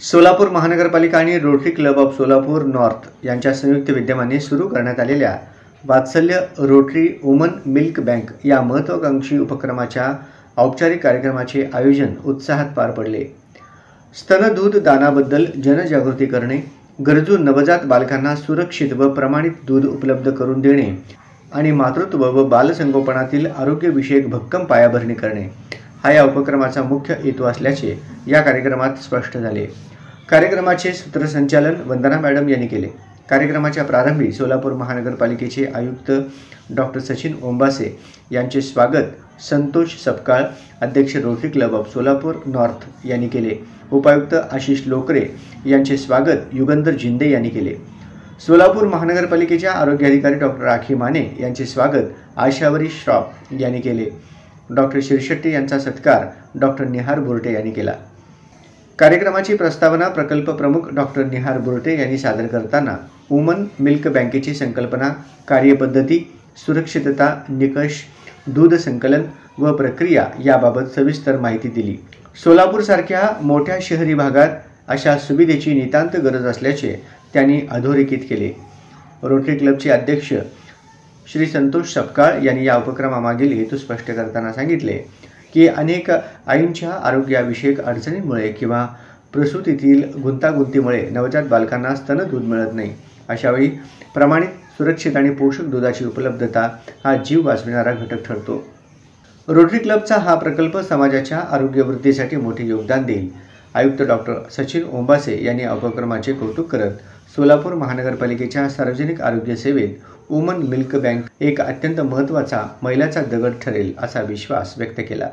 सोलापूर महानगरपालिका आणि rotary club of Solapur north यांच्या संयुक्त विद्यमाने सुरू करण्यात आलेल्या वात्सल्य रोटरी वुमन मिल्क बँक या महत्त्वाकांक्षी उपक्रमाच्या औपचारिक कार्यक्रमाचे आयोजन उत्साहात पार पडले। स्तनदूध दानाबद्दल जनजागृती करणे, गरजू नवजात बालकांना सुरक्षित व प्रमाणित दूध उपलब्ध करून देणे आणि मातृत्व व बालसंगोपनातील आरोग्यविषयक भक्कम पायाभरणी करणे हा या उपक्रमाचा मुख्य हेतू असल्याचे या कार्यक्रमात स्पष्ट झाले। कार्यक्रमाचे सूत्रसंचालन वंदना मॅडम यांनी केले। कार्यक्रमाच्या प्रारंभी सोलापूर महानगरपालिकेचे आयुक्त डॉक्टर सचिन ओंबासे यांचे स्वागत संतोष सपकाळ, अध्यक्ष rotary club of Solapur north यांनी केले। उपायुक्त आशिष लोकरे यांचे स्वागत युगंधर जिंदे यांनी केले। सोलापूर महानगरपालिकेच्या आरोग्य अधिकारी डॉक्टर राखी माने यांचे स्वागत आशावरी श्रॉफ यांनी केले। डॉक्टर शिरशेट्टी यांचा सत्कार डॉक्टर निहार बोर्टे यांनी केला। कार्यक्रमाची प्रस्तावना प्रकल्प प्रमुख डॉक्टर निहार बोर्टे यांनी सादर करताना वुमन मिल्क बँकेची संकल्पना, कार्यपद्धती, सुरक्षितता, निकष, दूध संकलन व प्रक्रिया याबाबत सविस्तर माहिती दिली। सोलापूर सारख्या मोठ्या शहरी भागात अशा सुविधेची नितांत गरज असल्याचे त्यांनी अधोरेखित केले। रोटरी क्लबचे अध्यक्ष श्री संतोष सपकाळ यांनी या उपक्रमामागील हेतू स्पष्ट करताना सांगितले की अनेक आईंच्या आरोग्याविषयक अडचणींमुळे किंवा प्रसूतीतील गुंतागुंतीमुळे नवजात बालकांना स्तनदूध मिळत नाही। अशावेळी प्रमाणित, सुरक्षित आणि पोषक दुधाची उपलब्धता हा जीव वाचविणारा घटक ठरतो। रोटरी क्लबचा हा प्रकल्प समाजाच्या आरोग्यवृद्धीसाठी मोठे योगदान देईल। आयुक्त डॉक्टर सचिन ओंबासे यांनी या उपक्रमाचे कौतुक करत सोलापूर महानगरपालिकेच्या सार्वजनिक आरोग्य सेवेत वुमन मिल्क बँक एक अत्यंत महत्त्वाचा मैलाचा दगड ठरेल असा विश्वास व्यक्त केला।